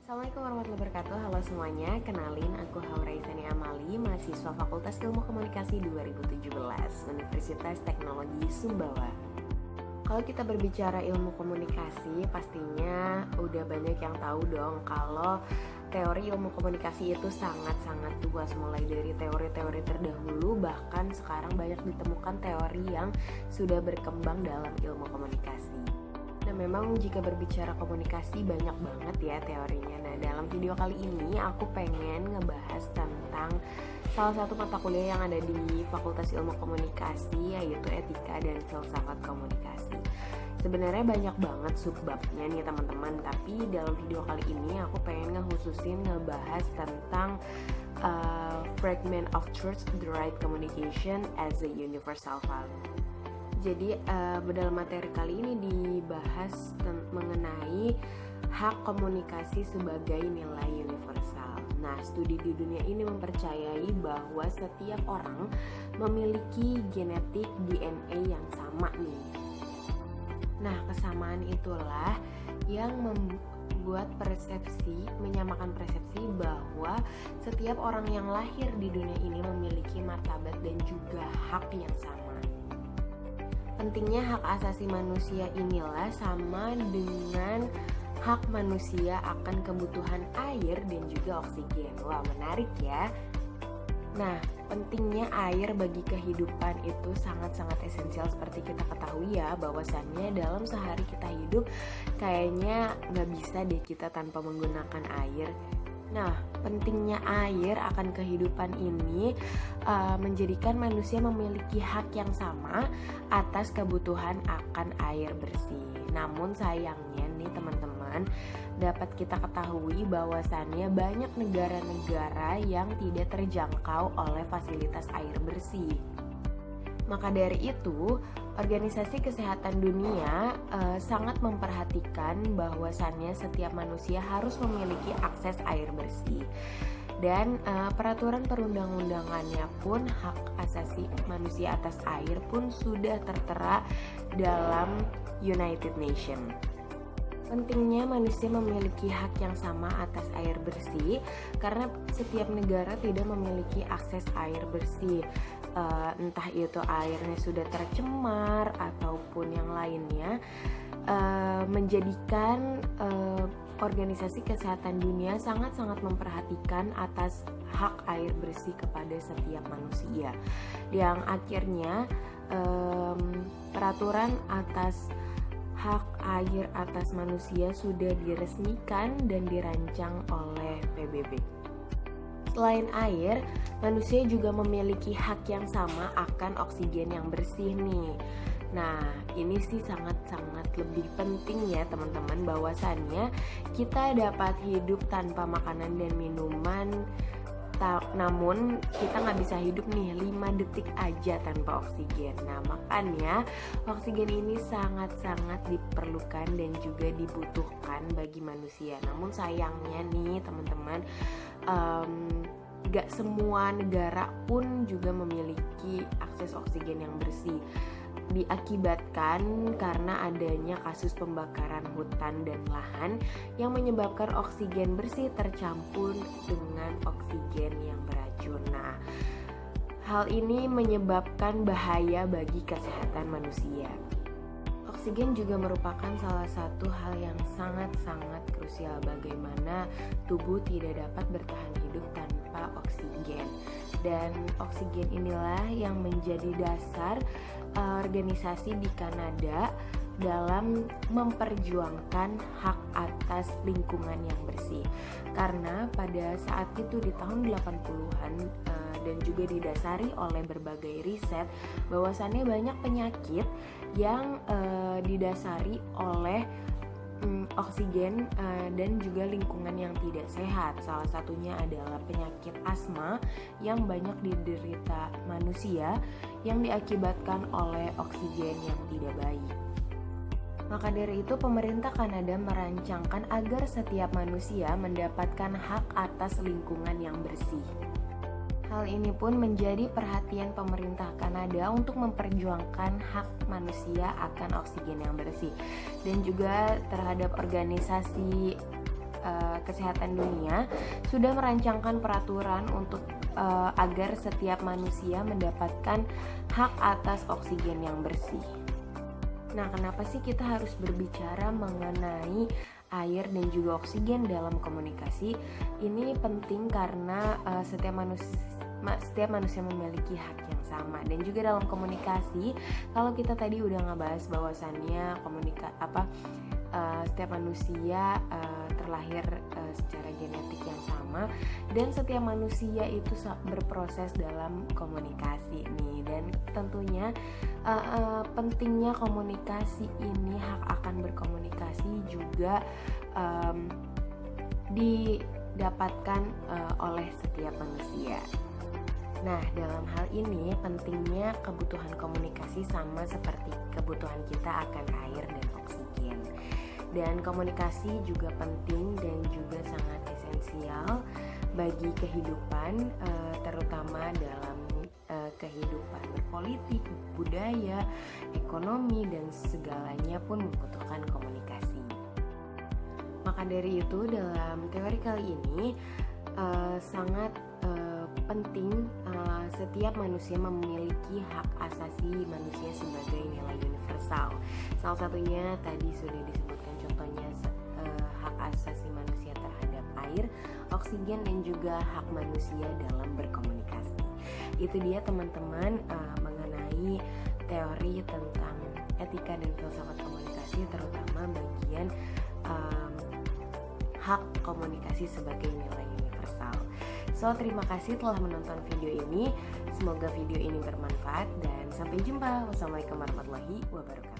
Assalamualaikum warahmatullahi wabarakatuh. Halo semuanya, kenalin aku Hauraisani Amali, mahasiswa Fakultas Ilmu Komunikasi 2017, Universitas Teknologi Sumbawa. Kalau kita berbicara ilmu komunikasi, pastinya udah banyak yang tahu dong kalau teori ilmu komunikasi itu sangat-sangat luas, mulai dari teori-teori terdahulu, bahkan sekarang banyak ditemukan teori yang sudah berkembang dalam ilmu komunikasi. Nah, memang jika berbicara komunikasi banyak banget ya teorinya. Nah, dalam video kali ini aku pengen ngebahas tentang salah satu mata kuliah yang ada di Fakultas Ilmu Komunikasi, yaitu Etika dan Filsafat Komunikasi. Sebenarnya banyak banget subbabnya nih teman-teman, tapi dalam video kali ini aku pengen ngehususin ngebahas tentang Fragment of Truth, the Right Communication as a Universal Value. Jadi dalam materi kali ini dibahas mengenai hak komunikasi sebagai nilai universal. Nah, studi di dunia ini mempercayai bahwa setiap orang memiliki genetik DNA yang sama nih. Nah, kesamaan itulah yang membuat menyamakan persepsi bahwa setiap orang yang lahir di dunia ini memiliki martabat dan juga hak yang sama. Pentingnya hak asasi manusia inilah sama dengan hak manusia akan kebutuhan air dan juga oksigen. Wah, menarik ya. Nah, pentingnya air bagi kehidupan itu sangat-sangat esensial. Seperti kita ketahui ya, bahwasannya dalam sehari kita hidup kayaknya gak bisa deh kita tanpa menggunakan air. Nah, pentingnya air akan kehidupan ini menjadikan manusia memiliki hak yang sama atas kebutuhan akan air bersih. Namun sayangnya nih teman-teman, dapat kita ketahui bahwasannya banyak negara-negara yang tidak terjangkau oleh fasilitas air bersih. Maka dari itu, Organisasi Kesehatan Dunia sangat memperhatikan bahwasannya setiap manusia harus memiliki akses air bersih. Dan peraturan perundang-undangannya pun hak asasi manusia atas air pun sudah tertera dalam United Nations. Pentingnya manusia memiliki hak yang sama atas air bersih karena setiap negara tidak memiliki akses air bersih. Entah itu airnya sudah tercemar ataupun yang lainnya, menjadikan Organisasi Kesehatan Dunia sangat-sangat memperhatikan atas hak air bersih kepada setiap manusia, yang akhirnya peraturan atas hak air atas manusia sudah diresmikan dan dirancang oleh PBB. Selain air, manusia juga memiliki hak yang sama akan oksigen yang bersih nih. Nah, ini sih sangat-sangat lebih penting ya teman-teman, bahwasannya kita dapat hidup tanpa makanan dan minuman, namun kita nggak bisa hidup nih 5 detik aja tanpa oksigen. Nah, makanya oksigen ini sangat-sangat diperlukan dan juga dibutuhkan bagi manusia. Namun sayangnya nih teman-teman, gak semua negara pun juga memiliki akses oksigen yang bersih, diakibatkan karena adanya kasus pembakaran hutan dan lahan yang menyebabkan oksigen bersih tercampur dengan oksigen yang beracun. Nah, hal ini menyebabkan bahaya bagi kesehatan manusia. Oksigen juga merupakan salah satu hal yang sangat-sangat krusial, bagaimana tubuh tidak dapat bertahan hidup tanpa oksigen. Dan oksigen inilah yang menjadi dasar organisasi di Kanada dalam memperjuangkan hak atas lingkungan yang bersih. Karena pada saat itu di tahun 80-an dan juga didasari oleh berbagai riset bahwasannya banyak penyakit yang didasari oleh oksigen dan juga lingkungan yang tidak sehat. Salah satunya adalah penyakit asma yang banyak diderita manusia yang diakibatkan oleh oksigen yang tidak baik. Maka dari itu pemerintah Kanada merancangkan agar setiap manusia mendapatkan hak atas lingkungan yang bersih. Hal ini pun menjadi perhatian pemerintah Kanada untuk memperjuangkan hak manusia akan oksigen yang bersih, dan juga terhadap organisasi Kesehatan Dunia sudah merancangkan peraturan untuk agar setiap manusia mendapatkan hak atas oksigen yang bersih. Nah, kenapa sih kita harus berbicara mengenai air dan juga oksigen dalam komunikasi? Ini penting karena setiap manusia memiliki hak yang sama. Dan juga dalam komunikasi, kalau kita tadi udah ngebahas bahwasannya setiap manusia terlahir secara genetik yang sama, dan setiap manusia itu berproses dalam komunikasi nih. Dan tentunya pentingnya komunikasi ini, hak akan berkomunikasi juga didapatkan oleh setiap manusia. Nah, dalam hal ini pentingnya kebutuhan komunikasi sama seperti kebutuhan kita akan air dan oksigen. Dan komunikasi juga penting dan juga sangat esensial bagi kehidupan, terutama dalam kehidupan berpolitik, budaya, ekonomi, dan segalanya pun membutuhkan komunikasi. Maka dari itu, dalam teori kali ini sangat penting setiap manusia memiliki hak asasi manusia sebagai nilai universal. Salah satunya tadi sudah disebutkan contohnya hak asasi manusia terhadap air, oksigen, dan juga hak manusia dalam berkomunikasi. Itu dia teman-teman mengenai teori tentang etika dan filsafat komunikasi, terutama bagian hak komunikasi sebagai nilai universal. So, terima kasih telah menonton video ini. Semoga video ini bermanfaat dan sampai jumpa. Wassalamualaikum warahmatullahi wabarakatuh.